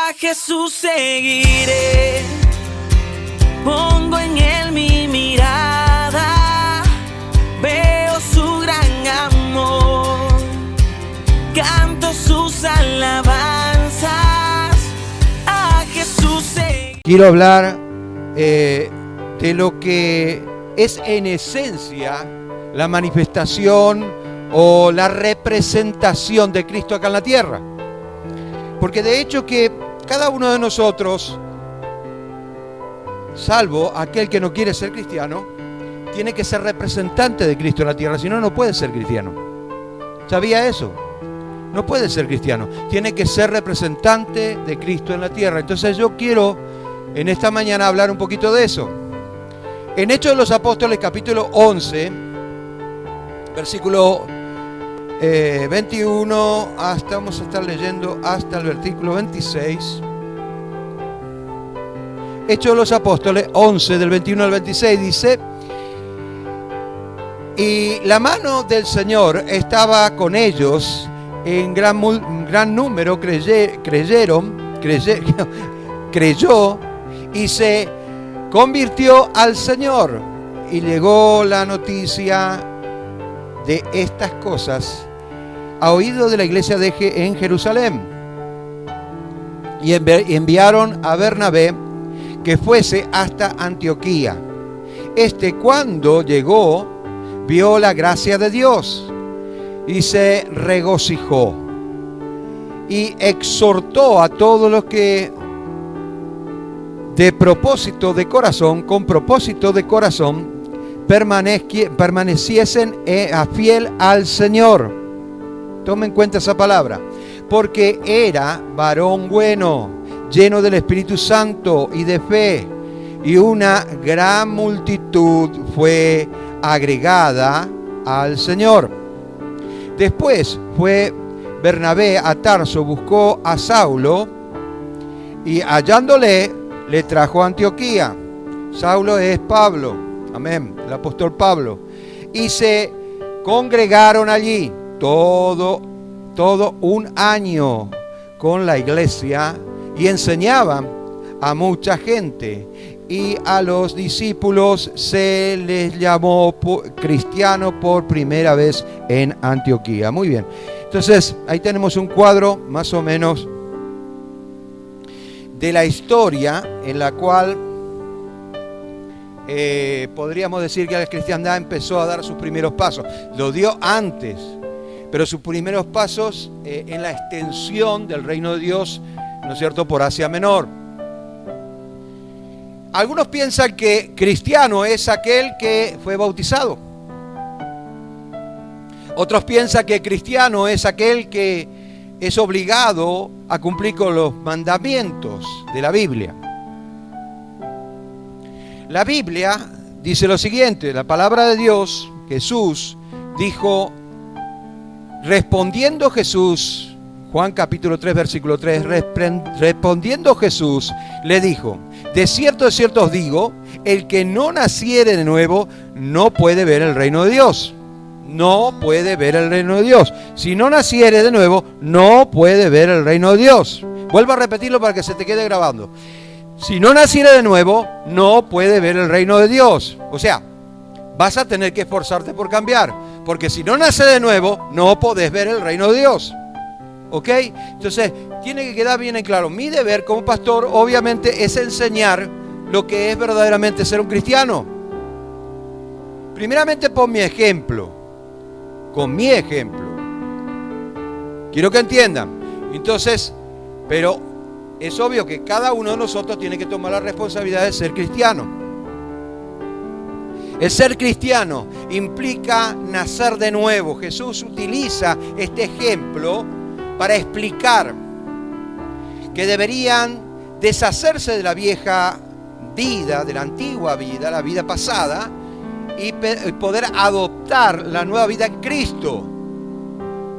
A Jesús seguiré, pongo en él mi mirada, veo su gran amor, canto sus alabanzas. A Jesús seguiré. Quiero hablar de lo que es en esencia la manifestación o la representación de Cristo acá en la tierra. Porque de hecho que cada uno de nosotros, salvo aquel que no quiere ser cristiano, tiene que ser representante de Cristo en la tierra, si no, no puede ser cristiano. ¿Sabía eso? No puede ser cristiano, tiene que ser representante de Cristo en la tierra. Entonces yo quiero en esta mañana hablar un poquito de eso. En Hechos de los Apóstoles, capítulo 11, versículo 21, vamos a estar leyendo hasta el versículo 26. Hechos de los Apóstoles 11, del 21 al 26, dice: y la mano del Señor estaba con ellos, en gran número creyó y se convirtió al Señor, y llegó la noticia de estas cosas a oído de la iglesia en Jerusalén, y enviaron a Bernabé que fuese hasta Antioquía. Cuando llegó, vio la gracia de Dios y se regocijó y exhortó a todos los que con propósito de corazón permaneciesen fiel al Señor. Tomen en cuenta esa palabra, porque era varón bueno, lleno del Espíritu Santo y de fe, y una gran multitud fue agregada al Señor. Después fue Bernabé a Tarso, buscó a Saulo, y hallándole, le trajo a Antioquía. Saulo es Pablo, amén, el apóstol Pablo. Y se congregaron allí todo un año con la iglesia, y enseñaban a mucha gente, y a los discípulos se les llamó cristiano por primera vez en Antioquía. Muy bien, entonces ahí tenemos un cuadro más o menos de la historia en la cual podríamos decir que la cristiandad empezó a dar sus primeros pasos. Lo dio antes, pero sus primeros pasos en la extensión del reino de Dios, ¿no es cierto?, por Asia Menor. Algunos piensan que cristiano es aquel que fue bautizado. Otros piensan que cristiano es aquel que es obligado a cumplir con los mandamientos de la Biblia. La Biblia dice lo siguiente: la palabra de Dios, Jesús dijo, respondiendo Jesús, Juan capítulo 3, versículo 3, respondiendo Jesús, le dijo: de cierto os digo, el que no naciere de nuevo no puede ver el reino de Dios. No puede ver el reino de Dios. Si no naciere de nuevo, no puede ver el reino de Dios. Vuelvo a repetirlo para que se te quede grabando. Si no naciere de nuevo, no puede ver el reino de Dios. O sea, vas a tener que esforzarte por cambiar, porque si no nace de nuevo, no podés ver el reino de Dios. ¿Ok? Entonces, tiene que quedar bien en claro. Mi deber como pastor, obviamente, es enseñar lo que es verdaderamente ser un cristiano. Primeramente, por mi ejemplo. Con mi ejemplo. Quiero que entiendan. Entonces, pero es obvio que cada uno de nosotros tiene que tomar la responsabilidad de ser cristiano. El ser cristiano implica nacer de nuevo. Jesús utiliza este ejemplo para explicar que deberían deshacerse de la vieja vida, de la antigua vida, la vida pasada, y poder adoptar la nueva vida en Cristo.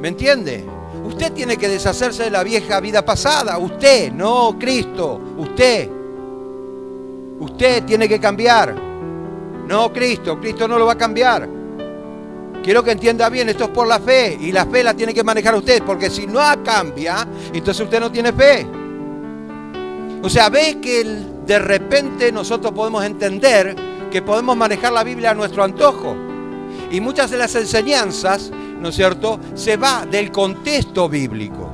¿Me entiende? Usted tiene que deshacerse de la vieja vida pasada. Usted, no Cristo. Usted tiene que cambiar. No Cristo. Cristo no lo va a cambiar. Quiero que entienda bien, esto es por la fe. Y la fe la tiene que manejar usted. Porque si no cambia, entonces usted no tiene fe. O sea, ves que de repente nosotros podemos entender que podemos manejar la Biblia a nuestro antojo. Y muchas de las enseñanzas, ¿no es cierto?, se va del contexto bíblico.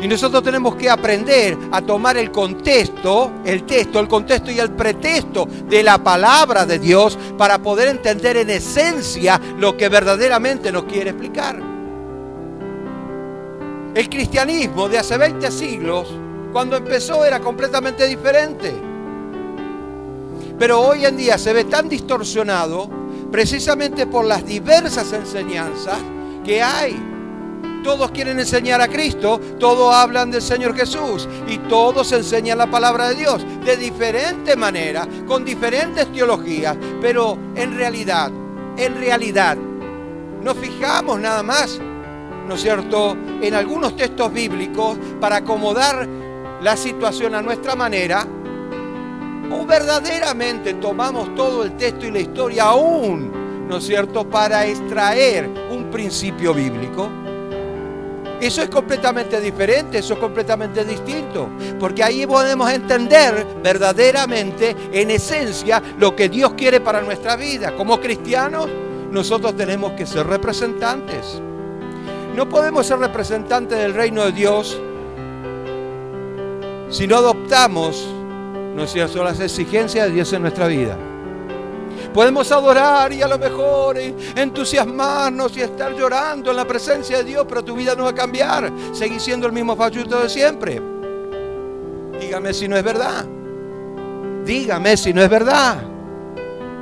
Y nosotros tenemos que aprender a tomar el contexto, el contexto y el pretexto de la palabra de Dios para poder entender en esencia lo que verdaderamente nos quiere explicar. El cristianismo de hace 20 siglos, cuando empezó, era completamente diferente. Pero hoy en día se ve tan distorsionado precisamente por las diversas enseñanzas que hay. Todos quieren enseñar a Cristo, todos hablan del Señor Jesús y todos enseñan la palabra de Dios de diferente manera, con diferentes teologías, pero en realidad, nos fijamos nada más, ¿no es cierto?, en algunos textos bíblicos para acomodar la situación a nuestra manera, o verdaderamente tomamos todo el texto y la historia aún, ¿no es cierto?, para extraer un principio bíblico. Eso es completamente diferente, eso es completamente distinto, porque ahí podemos entender verdaderamente, en esencia, lo que Dios quiere para nuestra vida. Como cristianos, nosotros tenemos que ser representantes. No podemos ser representantes del reino de Dios si no adoptamos, ¿no es cierto?, las exigencias de Dios en nuestra vida. Podemos adorar y a lo mejor entusiasmarnos y estar llorando en la presencia de Dios, pero tu vida no va a cambiar. Seguís siendo el mismo falluto de siempre. Dígame si no es verdad. Dígame si no es verdad.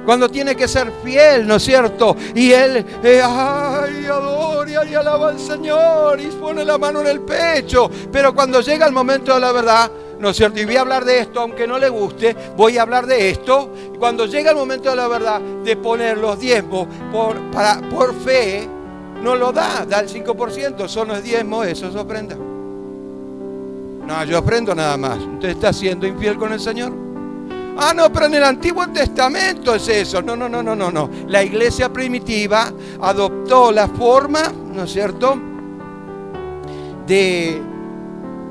Cuando tiene que ser fiel, ¿no es cierto? Y él, adora y alaba al Señor y pone la mano en el pecho. Pero cuando llega el momento de la verdad, ¿no es cierto? Y voy a hablar de esto, aunque no le guste, voy a hablar de esto. Y cuando llega el momento de la verdad, de poner los diezmos por fe, no lo da el 5%. Eso no es diezmo, eso es ofrenda. No, yo ofrendo nada más. ¿Usted está siendo infiel con el Señor? Ah, no, pero en el Antiguo Testamento es eso. No. La iglesia primitiva adoptó la forma, ¿no es cierto?, de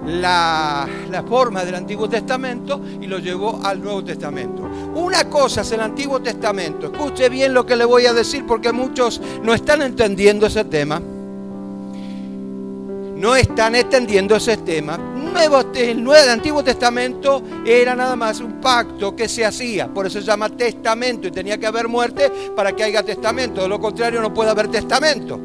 la forma del Antiguo Testamento y lo llevó al Nuevo Testamento. Una cosa es el Antiguo Testamento. Escuche bien lo que le voy a decir porque muchos no están entendiendo ese tema. No están entendiendo ese tema. El Antiguo Testamento era nada más un pacto que se hacía, por eso se llama testamento, y tenía que haber muerte para que haya testamento, de lo contrario no puede haber testamento.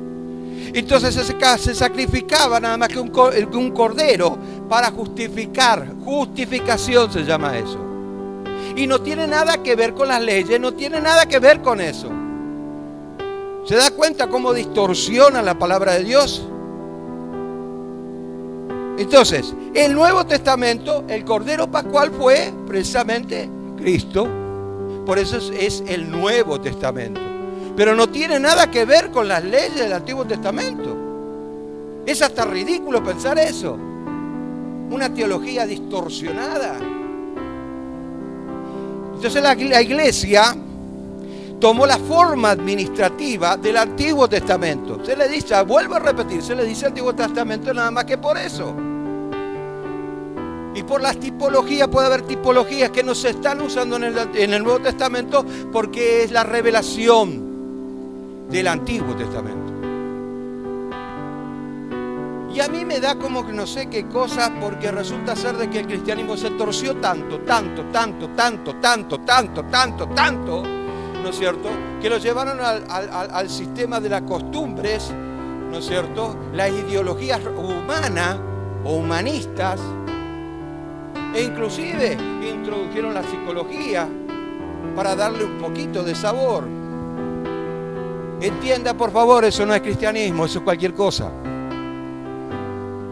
Entonces se sacrificaba nada más que un cordero para justificación se llama eso. Y no tiene nada que ver con las leyes, no tiene nada que ver con eso. ¿Se da cuenta cómo distorsiona la palabra de Dios? Entonces, el Nuevo Testamento, el Cordero Pascual fue precisamente Cristo. Por eso es el Nuevo Testamento. Pero no tiene nada que ver con las leyes del Antiguo Testamento. Es hasta ridículo pensar eso. Una teología distorsionada. Entonces la iglesia tomó la forma administrativa del Antiguo Testamento. Se le dice, vuelvo a repetir, se le dice Antiguo Testamento nada más que por eso. Y por las tipologías, puede haber tipologías que no se están usando en el Nuevo Testamento porque es la revelación del Antiguo Testamento. Y a mí me da como que no sé qué cosa, porque resulta ser de que el cristianismo se torció tanto, ¿no es cierto?, que lo llevaron al sistema de las costumbres, ¿no es cierto?, las ideologías humanas o humanistas, e inclusive introdujeron la psicología para darle un poquito de sabor. Entienda, por favor, eso no es cristianismo, eso es cualquier cosa.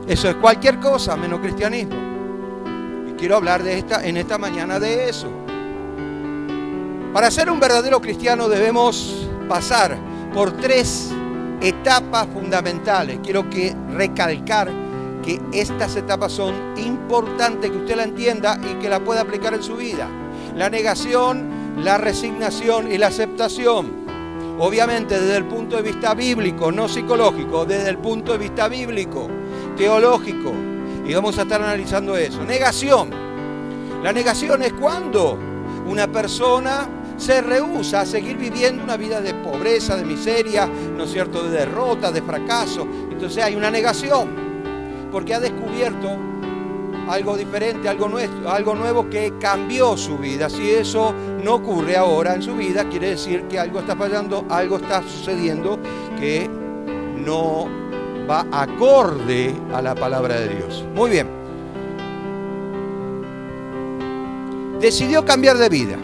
Eso es cualquier cosa menos cristianismo. Y quiero hablar en esta mañana de eso. Para ser un verdadero cristiano debemos pasar por 3 etapas fundamentales. Quiero recalcar que estas etapas son importantes que usted la entienda y que la pueda aplicar en su vida. La negación, la resignación y la aceptación. Obviamente desde el punto de vista bíblico, no psicológico, desde el punto de vista bíblico, teológico. Y vamos a estar analizando eso. Negación. La negación es cuando una persona se rehúsa a seguir viviendo una vida de pobreza, de miseria, ¿no es cierto?, de derrota, de fracaso. Entonces hay una negación, porque ha descubierto algo diferente, algo nuevo que cambió su vida. Si eso no ocurre ahora en su vida, quiere decir que algo está fallando, algo está sucediendo que no va acorde a la palabra de Dios. Muy bien. Decidió cambiar de vida.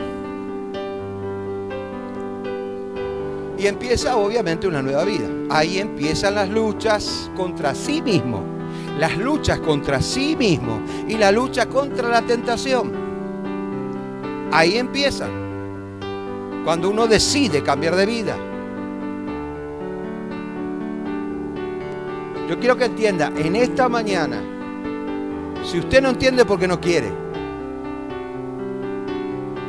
Y empieza obviamente una nueva vida. Ahí empiezan las luchas contra sí mismo. Las luchas contra sí mismo y la lucha contra la tentación. Ahí empieza. Cuando uno decide cambiar de vida. Yo quiero que entienda, en esta mañana, si usted no entiende porque no quiere,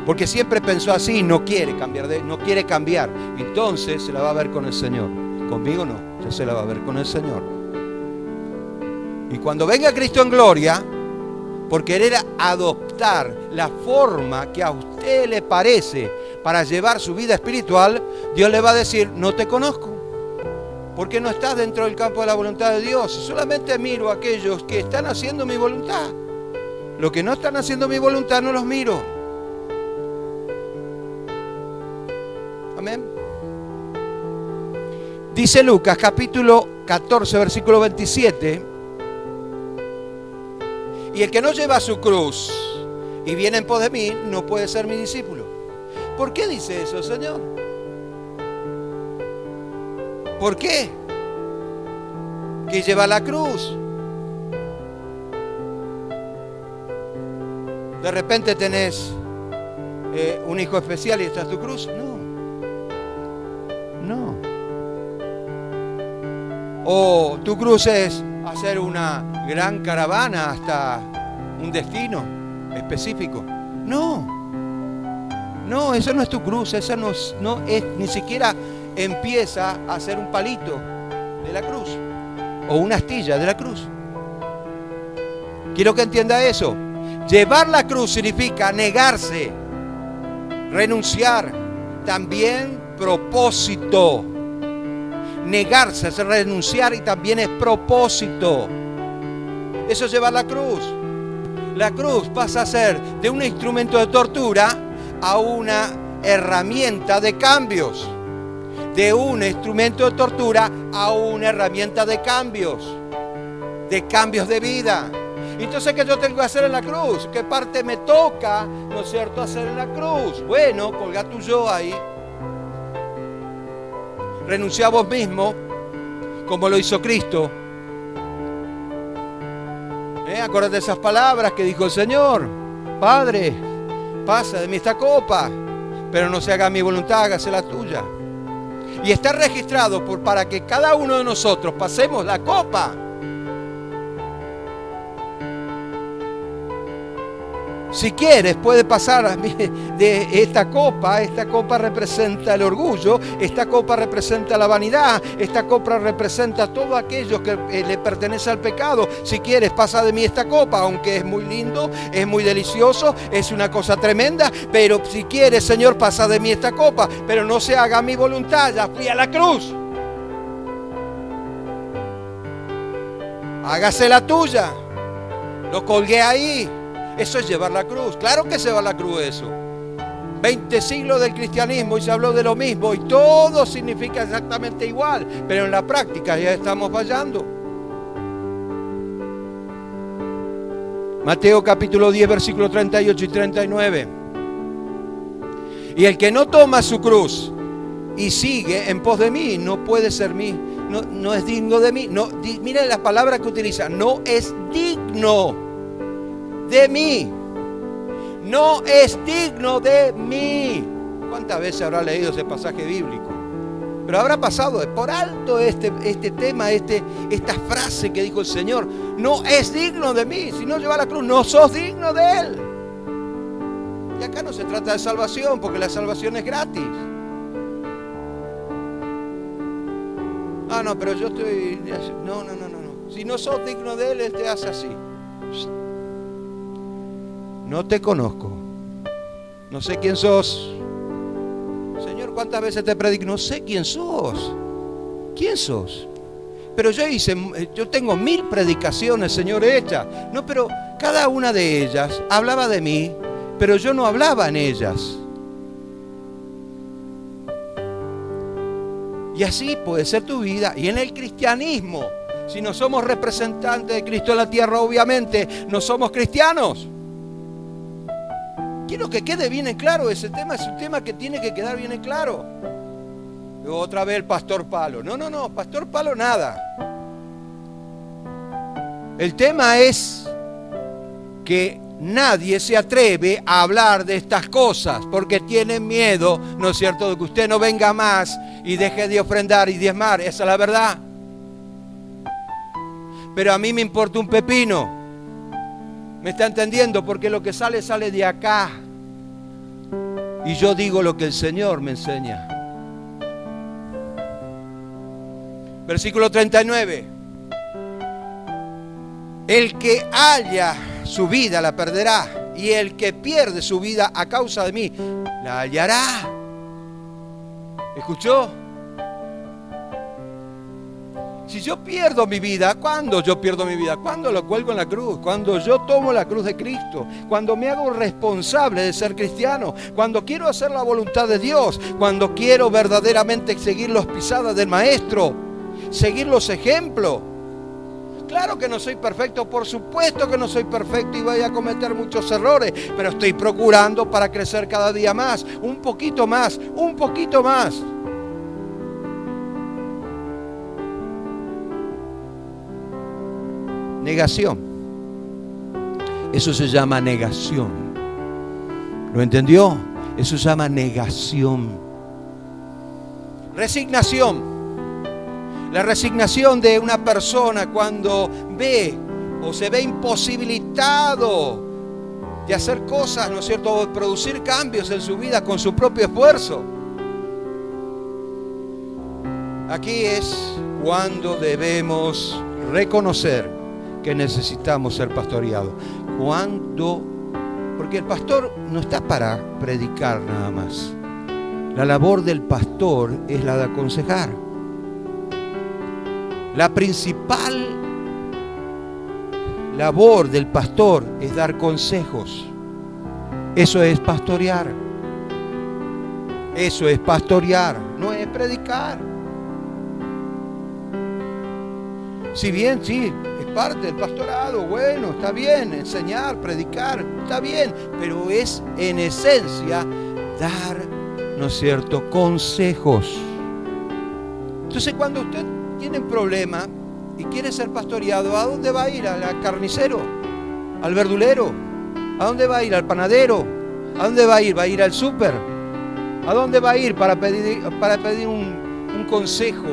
porque siempre pensó así, no quiere cambiar, entonces se la va a ver con el Señor. Conmigo no, usted se la va a ver con el Señor. Y cuando venga Cristo en gloria, por querer adoptar la forma que a usted le parece para llevar su vida espiritual, Dios le va a decir, no te conozco, porque no estás dentro del campo de la voluntad de Dios. Solamente miro a aquellos que están haciendo mi voluntad. Los que no están haciendo mi voluntad no los miro. Amén. Dice Lucas capítulo 14 versículo 27: y el que no lleva su cruz y viene en pos de mí no puede ser mi discípulo. ¿Por qué dice eso, Señor? ¿Por qué? Que lleva la cruz. De repente tenés un hijo especial y esta es tu cruz. No. O tu cruz es hacer una gran caravana hasta un destino específico. No, eso no es tu cruz. Esa no es, ni siquiera empieza a ser un palito de la cruz o una astilla de la cruz. Quiero que entienda eso. Llevar la cruz significa negarse, renunciar, también propósito. Negarse es renunciar y también es propósito. Eso es llevar la cruz. La cruz pasa a ser de un instrumento de tortura a una herramienta de cambios. De un instrumento de tortura a una herramienta de cambios de vida. Entonces, ¿qué yo tengo que hacer en la cruz? ¿Qué parte me toca, no es cierto, hacer en la cruz? Bueno, colga tu yo ahí. Renuncia a vos mismo, como lo hizo Cristo. Acuérdate de esas palabras que dijo el Señor: Padre, pasa de mí esta copa, pero no se haga mi voluntad, hágase la tuya. Y está registrado para que cada uno de nosotros pasemos la copa. Si quieres, puede pasar de esta copa. Esta copa representa el orgullo, esta copa representa la vanidad, esta copa representa todo aquello que le pertenece al pecado. Si quieres, pasa de mí esta copa, aunque es muy lindo, es muy delicioso, es una cosa tremenda, pero si quieres, Señor, pasa de mí esta copa, pero no se haga mi voluntad, ya fui a la cruz. Hágase la tuya. Lo colgué ahí. Eso es llevar la cruz. Claro que se va la cruz eso. 20 siglos del cristianismo y se habló de lo mismo y todo significa exactamente igual, pero en la práctica ya estamos fallando. Mateo capítulo 10 versículos 38 y 39. Y el que no toma su cruz y sigue en pos de mí no puede ser mí, no es digno de mí. No, miren la palabra que utiliza: no es digno de mí. No es digno de mí. ¿Cuántas veces habrá leído ese pasaje bíblico? Pero habrá pasado por alto este tema, esta frase que dijo el Señor: no es digno de mí. Si no lleva la cruz, no sos digno de Él. Y acá no se trata de salvación, porque la salvación es gratis. No, pero yo estoy... No. Si no sos digno de Él, Él te hace así. no te conozco, no sé quién sos. Señor, ¿cuántas veces te predico? No sé quién sos. ¿Quién sos? Pero yo tengo 1000 predicaciones, Señor, hechas. No, pero cada una de ellas hablaba de mí, pero yo no hablaba en ellas. Y así puede ser tu vida. Y en el cristianismo, si no somos representantes de Cristo en la tierra, obviamente no somos cristianos. Quiero que quede bien en claro ese tema. Es un tema que tiene que quedar bien en claro. Luego otra vez el pastor Palo. No, pastor Palo nada. El tema es que nadie se atreve a hablar de estas cosas porque tienen miedo, ¿no es cierto?, de que usted no venga más y deje de ofrendar y diezmar. Esa es la verdad. Pero a mí me importa un pepino. ¿Me está entendiendo? Porque lo que sale de acá. Y yo digo lo que el Señor me enseña. Versículo 39. El que halla su vida la perderá, y el que pierde su vida a causa de mí la hallará. ¿Escuchó? Si yo pierdo mi vida, ¿cuándo yo pierdo mi vida? Cuando lo cuelgo en la cruz, cuando yo tomo la cruz de Cristo, cuando me hago responsable de ser cristiano, cuando quiero hacer la voluntad de Dios, cuando quiero verdaderamente seguir las pisadas del Maestro, seguir los ejemplos. Claro que no soy perfecto, por supuesto que no soy perfecto y voy a cometer muchos errores, pero estoy procurando para crecer cada día más, un poquito más, un poquito más. Negación. Eso se llama negación. ¿Lo entendió? Eso se llama negación. Resignación. La resignación de una persona cuando ve o se ve imposibilitado de hacer cosas, ¿no es cierto?, o de producir cambios en su vida con su propio esfuerzo. Aquí es cuando debemos reconocer que necesitamos ser pastoreados. Porque el pastor no está para predicar nada más. La labor del pastor es la de aconsejar. La principal labor del pastor es dar consejos. Eso es pastorear. Eso es pastorear, no es predicar. Si bien sí, es parte del pastorado, bueno, está bien, enseñar, predicar, está bien, pero es en esencia dar, ¿no es cierto?, consejos. Entonces cuando usted tiene un problema y quiere ser pastoreado, ¿a dónde va a ir? ¿Al carnicero? ¿Al verdulero? ¿A dónde va a ir? ¿Al panadero? ¿A dónde va a ir? ¿Va a ir al súper? ¿A dónde va a ir para pedir un consejo?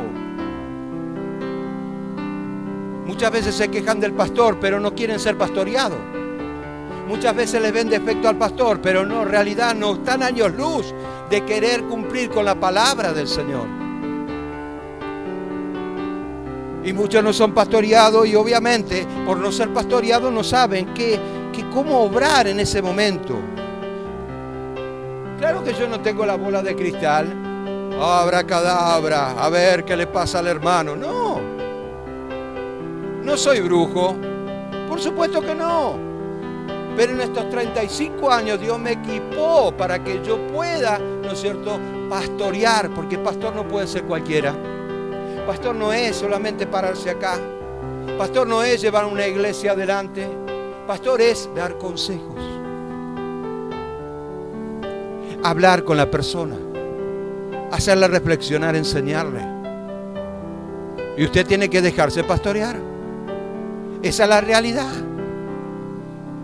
Muchas veces se quejan del pastor, pero no quieren ser pastoreados. Muchas veces les ven defecto al pastor, pero no, en realidad no están años luz de querer cumplir con la palabra del Señor. Y muchos no son pastoreados y obviamente por no ser pastoreados no saben cómo obrar en ese momento. Claro que yo no tengo la bola de cristal. Abracadabra, a ver qué le pasa al hermano. No soy brujo. Por supuesto que no. Pero en estos 35 años Dios me equipó para que yo pueda, ¿no es cierto?, pastorear. Porque pastor no puede ser cualquiera. Pastor no es solamente pararse acá. Pastor no es llevar una iglesia adelante. Pastor es dar consejos. Hablar con la persona. Hacerla reflexionar, enseñarle. Y usted tiene que dejarse pastorear. Esa es la realidad.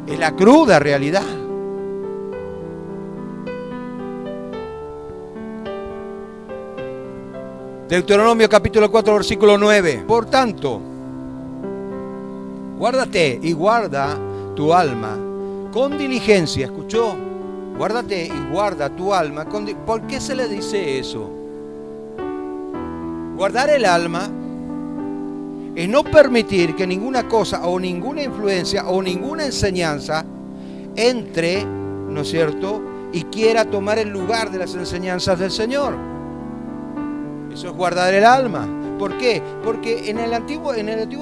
Es la cruda realidad. Deuteronomio capítulo 4, versículo 9. Por tanto, guárdate y guarda tu alma con diligencia. ¿Escuchó? Guárdate y guarda tu alma. ¿Por qué se le dice eso? Guardar el alma es no permitir que ninguna cosa o ninguna influencia o ninguna enseñanza entre, ¿no es cierto?, y quiera tomar el lugar de las enseñanzas del Señor. Eso es guardar el alma. ¿Por qué? Porque en el Antiguo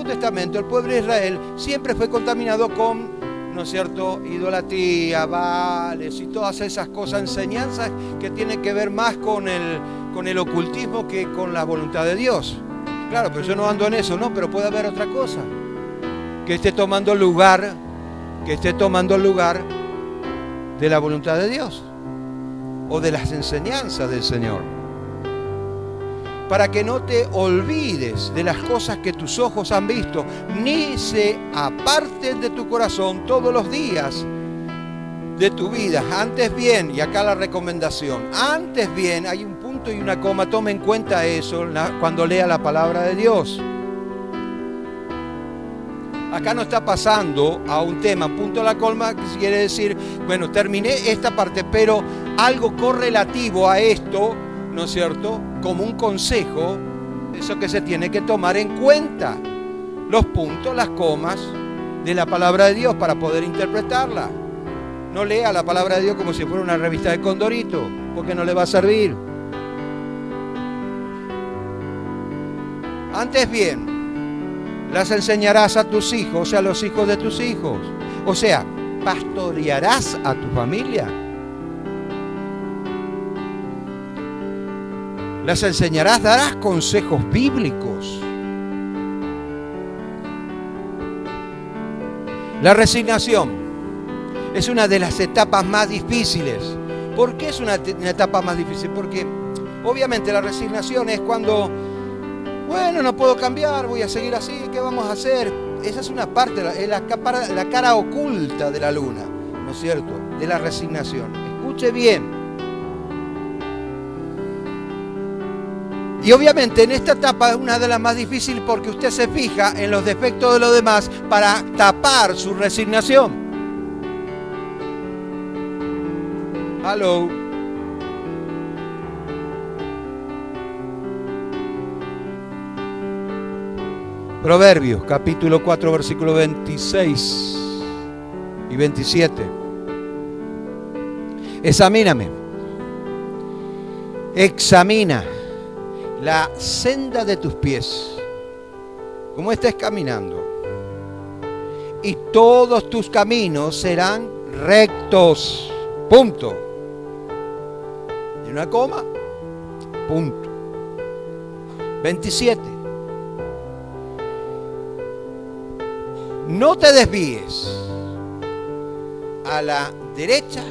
Testamento el pueblo de Israel siempre fue contaminado con, ¿no es cierto?, idolatría, Baales y todas esas cosas, enseñanzas que tienen que ver más con el ocultismo que con la voluntad de Dios. Claro, pero yo no ando en eso, ¿no? Pero puede haber otra cosa que esté tomando el lugar de la voluntad de Dios o de las enseñanzas del Señor. Para que no te olvides de las cosas que tus ojos han visto, ni se aparten de tu corazón todos los días de tu vida. Antes bien, y acá la recomendación, antes bien, hay un punto y una coma, tome en cuenta eso cuando lea la palabra de Dios. Acá no está pasando a un tema, punto a la coma, que quiere decir, bueno, terminé esta parte, pero algo correlativo a esto, ¿no es cierto?, como un consejo, eso que se tiene que tomar en cuenta, los puntos, las comas de la palabra de Dios para poder interpretarla. No lea la palabra de Dios como si fuera una revista de Condorito, porque no le va a servir. Antes bien, las enseñarás a tus hijos y a los hijos de tus hijos. O sea, pastorearás a tu familia. Las enseñarás, darás consejos bíblicos. La resignación es una de las etapas más difíciles. ¿Por qué es una etapa más difícil? Porque obviamente la resignación es cuando, bueno, no puedo cambiar, voy a seguir así, ¿qué vamos a hacer? Esa es una parte, es la cara oculta de la luna, ¿no es cierto?, de la resignación. Escuche bien. Y obviamente en esta etapa es una de las más difíciles porque usted se fija en los defectos de los demás para tapar su resignación. Hello. Proverbios, capítulo 4, versículos 26 y 27. Examíname. Examina la senda de tus pies, cómo estés caminando, y todos tus caminos serán rectos. Punto. Y una coma. Punto. 27. No te desvíes a la derecha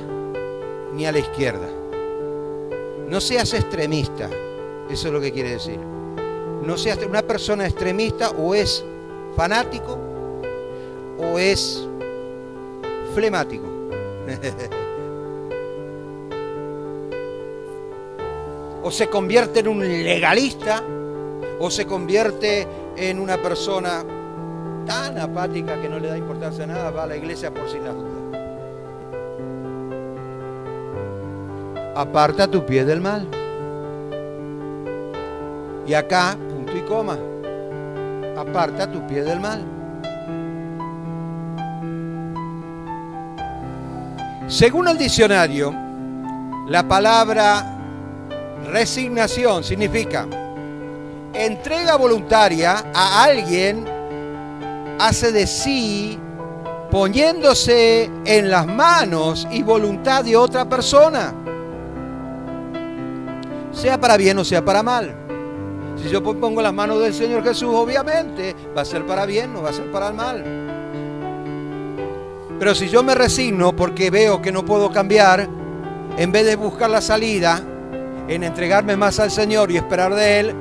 ni a la izquierda. No seas extremista. Eso es lo que quiere decir. No seas una persona extremista, o es fanático o es flemático. O se convierte en un legalista o se convierte en una persona tan apática que no le da importancia a nada, va a la iglesia por sin las dudas. Aparta tu pie del mal. Y acá, punto y coma, aparta tu pie del mal. Según el diccionario, la palabra resignación significa entrega voluntaria a alguien, hace de sí, poniéndose en las manos y voluntad de otra persona, sea para bien o sea para mal. Si yo pongo las manos del Señor Jesús, obviamente va a ser para bien, no va a ser para el mal. Pero si yo me resigno porque veo que no puedo cambiar, en vez de buscar la salida, en entregarme más al Señor y esperar de Él,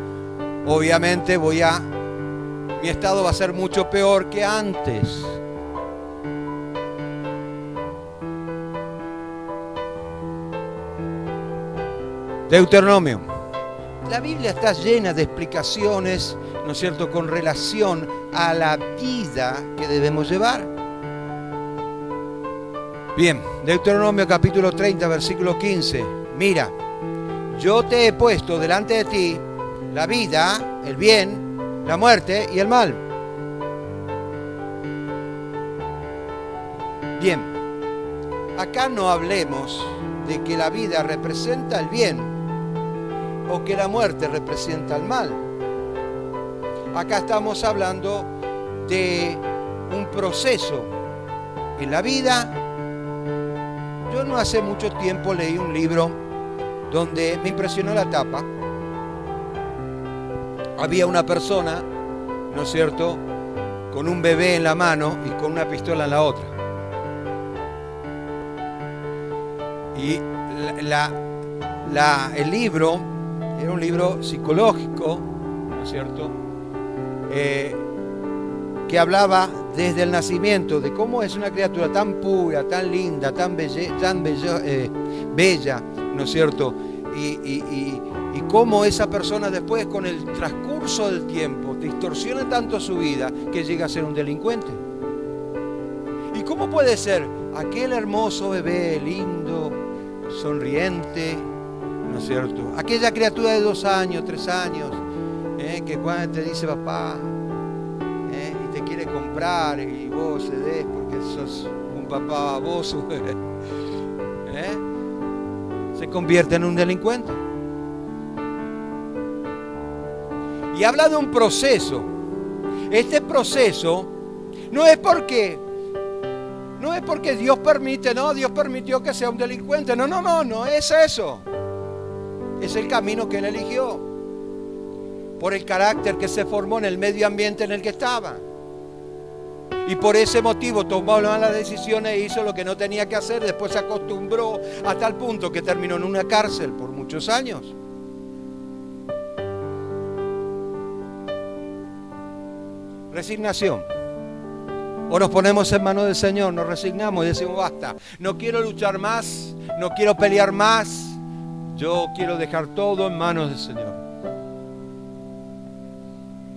obviamente mi estado va a ser mucho peor que antes. Deuteronomio. La Biblia está llena de explicaciones, ¿no es cierto?, con relación a la vida que debemos llevar. Bien, Deuteronomio capítulo 30, versículo 15. Mira, yo te he puesto delante de ti la vida, el bien, la muerte y el mal. Bien, acá no hablemos de que la vida representa el bien o que la muerte representa el mal. Acá estamos hablando de un proceso en la vida. Yo no hace mucho tiempo leí un libro donde me impresionó la tapa. Había una persona, ¿no es cierto?, con un bebé en la mano y con una pistola en la otra. Y el libro era un libro psicológico, ¿no es cierto?, que hablaba desde el nacimiento de cómo es una criatura tan pura, tan linda, tan bella, ¿no es cierto?, y cómo esa persona después, con el transcurso del tiempo, distorsiona tanto su vida que llega a ser un delincuente. ¿Y cómo puede ser aquel hermoso bebé, lindo, sonriente, ¿no es cierto?, aquella criatura de 2 años, 3 años, que cuando te dice papá, y te quiere comprar y vos cedés porque sos un papá baboso, se convierte en un delincuente? Y habla de un proceso. Este proceso no es porque Dios permite, no, Dios permitió que sea un delincuente. No es eso. Es el camino que él eligió, por el carácter que se formó en el medio ambiente en el que estaba. Y por ese motivo tomó malas decisiones e hizo lo que no tenía que hacer. Después se acostumbró a tal punto que terminó en una cárcel por muchos años. Resignación. O nos ponemos en manos del Señor, nos resignamos y decimos basta, no quiero luchar más, no quiero pelear más, yo quiero dejar todo en manos del Señor.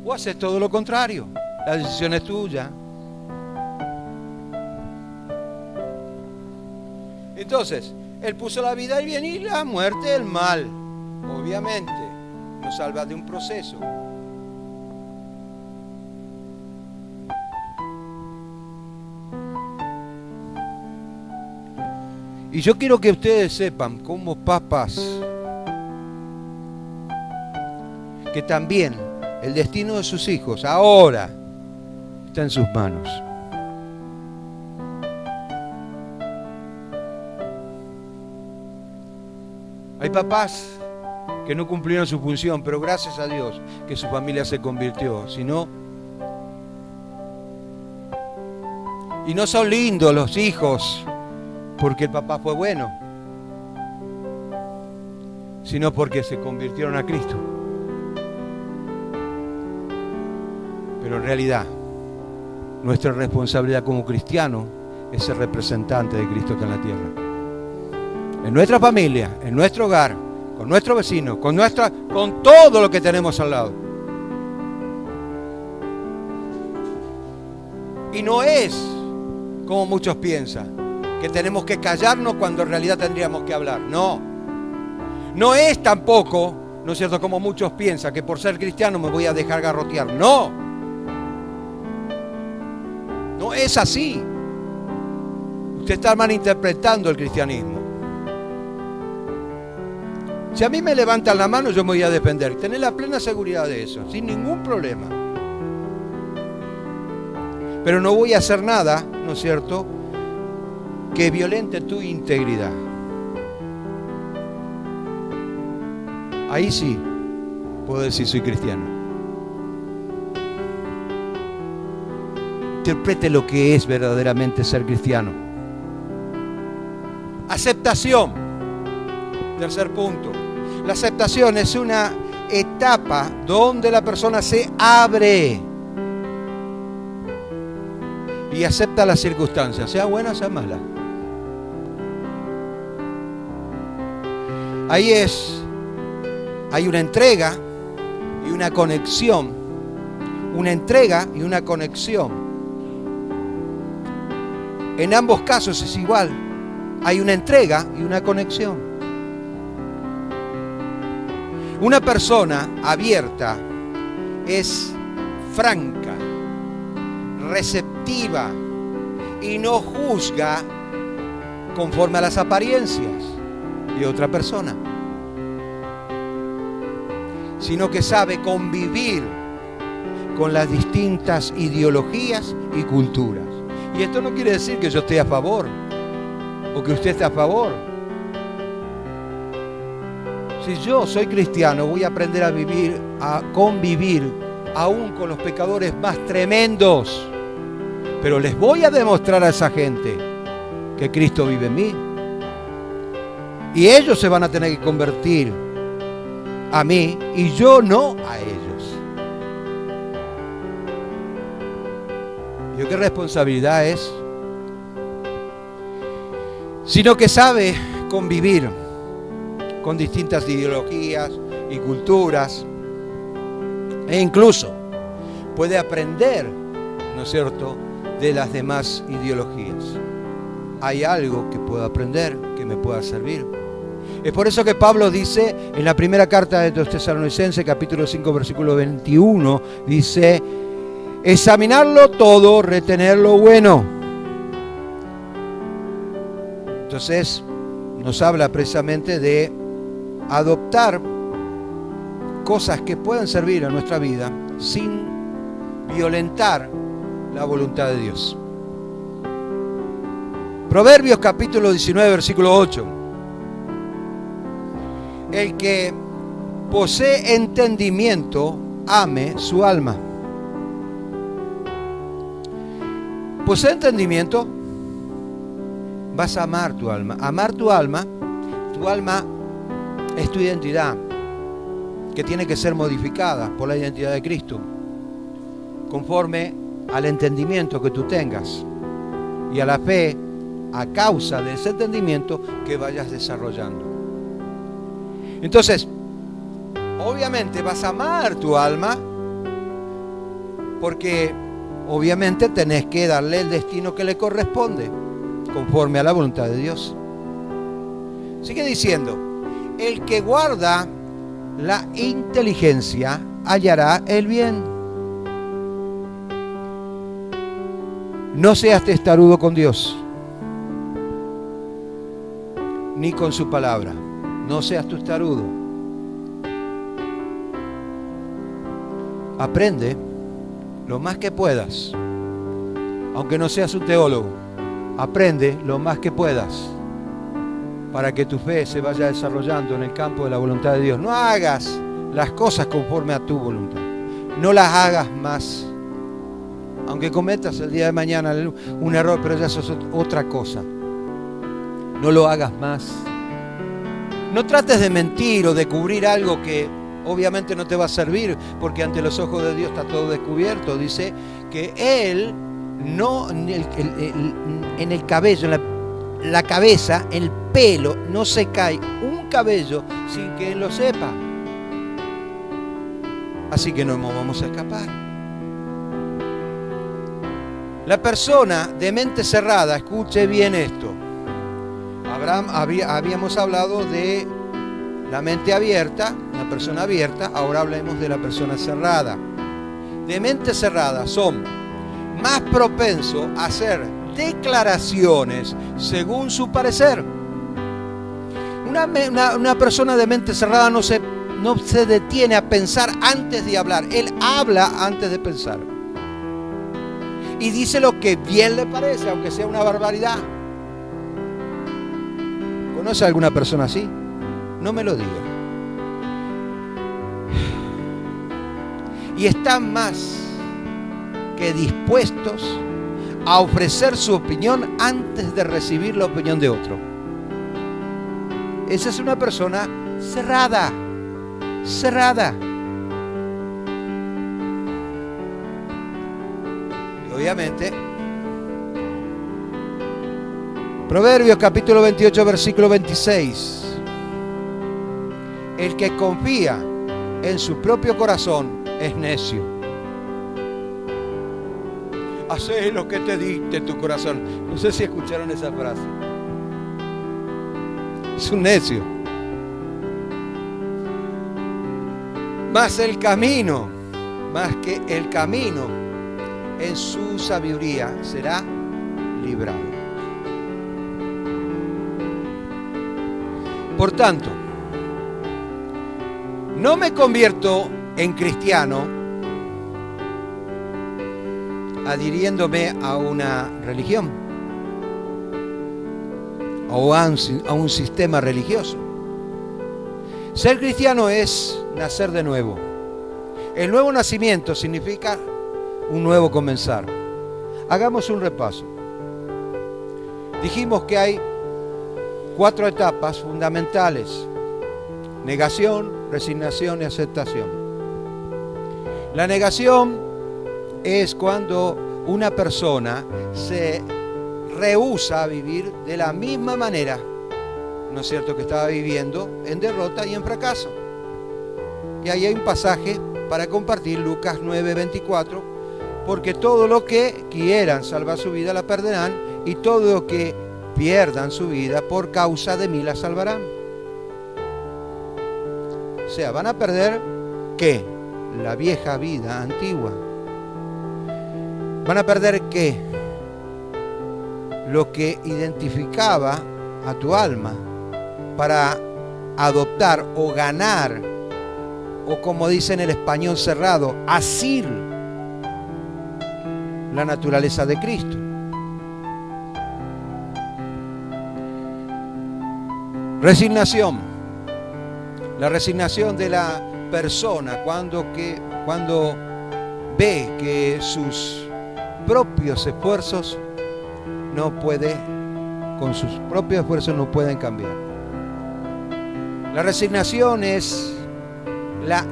O haces todo lo contrario, la decisión es tuya. Entonces, Él puso la vida del bien y la muerte del mal. Obviamente, nos salva de un proceso. Y yo quiero que ustedes sepan, como papás, que también el destino de sus hijos ahora está en sus manos. Hay papás que no cumplieron su función, pero gracias a Dios que su familia se convirtió. Si no, y no son lindos los hijos porque el papá fue bueno, sino porque se convirtieron a Cristo. Pero en realidad, nuestra responsabilidad como cristianos es ser representante de Cristo acá en la tierra. En nuestra familia, en nuestro hogar, con nuestros vecinos, con todo lo que tenemos al lado. Y no es como muchos piensan, que tenemos que callarnos cuando en realidad tendríamos que hablar. No. No es tampoco, ¿no es cierto?, como muchos piensan, que por ser cristiano me voy a dejar garrotear. No. No es así. Usted está malinterpretando el cristianismo. Si a mí me levantan la mano, yo me voy a defender. Tener la plena seguridad de eso, sin ningún problema. Pero no voy a hacer nada, ¿no es cierto?, que violente tu integridad. Ahí sí puedo decir soy cristiano. Interprete lo que es verdaderamente ser cristiano. Aceptación. Tercer punto. La aceptación es una etapa donde la persona se abre y acepta las circunstancias, sea buena o sea mala. Ahí hay una entrega y una conexión. Una entrega y una conexión. En ambos casos es igual. Hay una entrega y una conexión. Una persona abierta es franca, receptiva y no juzga conforme a las apariencias de otra persona, sino que sabe convivir con las distintas ideologías y culturas. Y esto no quiere decir que yo esté a favor o que usted esté a favor. Si yo soy cristiano, voy a aprender a vivir, a convivir aún con los pecadores más tremendos, pero les voy a demostrar a esa gente que Cristo vive en mí, y ellos se van a tener que convertir a mí y yo no a ellos. ¿Y qué responsabilidad es? Sino que sabe convivir con distintas ideologías y culturas, e incluso puede aprender, ¿no es cierto?, de las demás ideologías. Hay algo que puedo aprender, que me pueda servir. Es por eso que Pablo dice en la primera carta de los Tesalonicenses, capítulo 5, versículo 21, dice: examinarlo todo, retener lo bueno. Entonces nos habla precisamente de adoptar cosas que puedan servir a nuestra vida sin violentar la voluntad de Dios. Proverbios capítulo 19, versículo 8. El que posee entendimiento, ame su alma. Posee entendimiento, vas a amar tu alma. Amar tu alma es tu identidad, que tiene que ser modificada por la identidad de Cristo, conforme al entendimiento que tú tengas y a la fe, a causa de ese entendimiento que vayas desarrollando. Entonces, obviamente vas a amar tu alma, porque obviamente tenés que darle el destino que le corresponde, conforme a la voluntad de Dios. Sigue diciendo: el que guarda la inteligencia hallará el bien. No seas testarudo con Dios, ni con su palabra. No seas testarudo. Aprende lo más que puedas, aunque no seas un teólogo. Aprende lo más que puedas para que tu fe se vaya desarrollando en el campo de la voluntad de Dios. No hagas las cosas conforme a tu voluntad. No las hagas más. Aunque cometas el día de mañana un error, pero ya eso es otra cosa. No lo hagas más. No trates de mentir o de cubrir algo que obviamente no te va a servir, porque ante los ojos de Dios está todo descubierto. Dice que Él no, en el cabello, en la cabeza, en el pelo, no se cae un cabello sin que Él lo sepa. Así que no nos vamos a escapar. La persona de mente cerrada, escuche bien esto. Habíamos hablado de la mente abierta, una persona abierta, ahora hablemos de la persona cerrada. De mente cerrada son más propensos a hacer declaraciones según su parecer. Una persona de mente cerrada no se detiene a pensar antes de hablar. Él habla antes de pensar. Y dice lo que bien le parece, aunque sea una barbaridad. ¿Conoce a alguna persona así? No me lo diga. Y están más que dispuestos a ofrecer su opinión antes de recibir la opinión de otro. Esa es una persona cerrada. Cerrada. Y obviamente, Proverbios capítulo 28, versículo 26. El que confía en su propio corazón es necio. Hacé lo que te dicte tu corazón. No sé si escucharon esa frase. Es un necio. Más el camino, más que el camino, en su sabiduría será librado. Por tanto, no me convierto en cristiano adhiriéndome a una religión o a un sistema religioso. Ser cristiano es nacer de nuevo. El nuevo nacimiento significa un nuevo comenzar. Hagamos un repaso. Dijimos que hay 4 etapas fundamentales: negación, resignación y aceptación. La negación es cuando una persona se rehúsa a vivir de la misma manera, ¿no es cierto?, que estaba viviendo, en derrota y en fracaso. Y ahí hay un pasaje para compartir, Lucas 9:24, porque todo lo que quieran salvar su vida la perderán, y todo lo que pierdan su vida por causa de mí la salvarán. O sea, van a perder, ¿qué? La vieja vida antigua. Van a perder, ¿qué? Lo que identificaba a tu alma para adoptar o ganar, o como dice en el español cerrado, asir la naturaleza de Cristo. Resignación. La resignación de la persona cuando ve que sus propios esfuerzos con sus propios esfuerzos no pueden cambiar. La resignación es la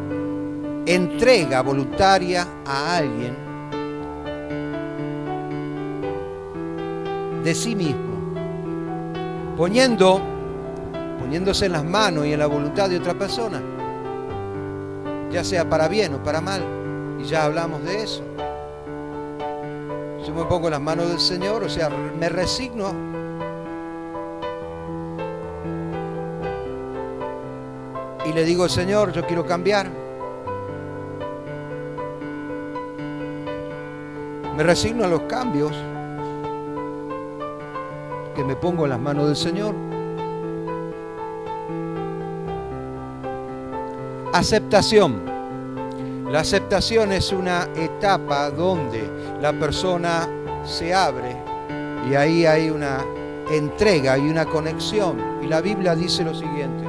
entrega voluntaria a alguien de sí mismo, poniéndose en las manos y en la voluntad de otra persona, ya sea para bien o para mal, y ya hablamos de eso. Yo me pongo en las manos del Señor, o sea, me resigno y le digo: Señor, yo quiero cambiar. Me resigno a los cambios que me pongo en las manos del Señor. Aceptación. La aceptación es una etapa donde la persona se abre y ahí hay una entrega y una conexión. Y la Biblia dice lo siguiente.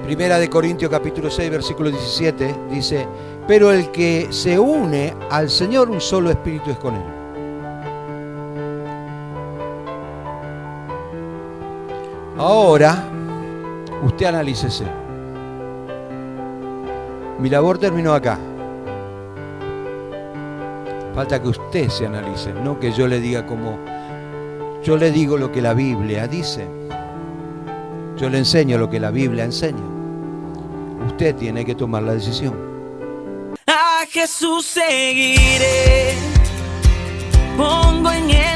Primera de Corintios capítulo 6 versículo 17 dice: pero el que se une al Señor, un solo espíritu es con él. Ahora, usted analícese. Mi labor terminó acá. Falta que usted se analice, no que yo le diga como... Yo le digo lo que la Biblia dice. Yo le enseño lo que la Biblia enseña. Usted tiene que tomar la decisión. A Jesús seguiré, pongo en él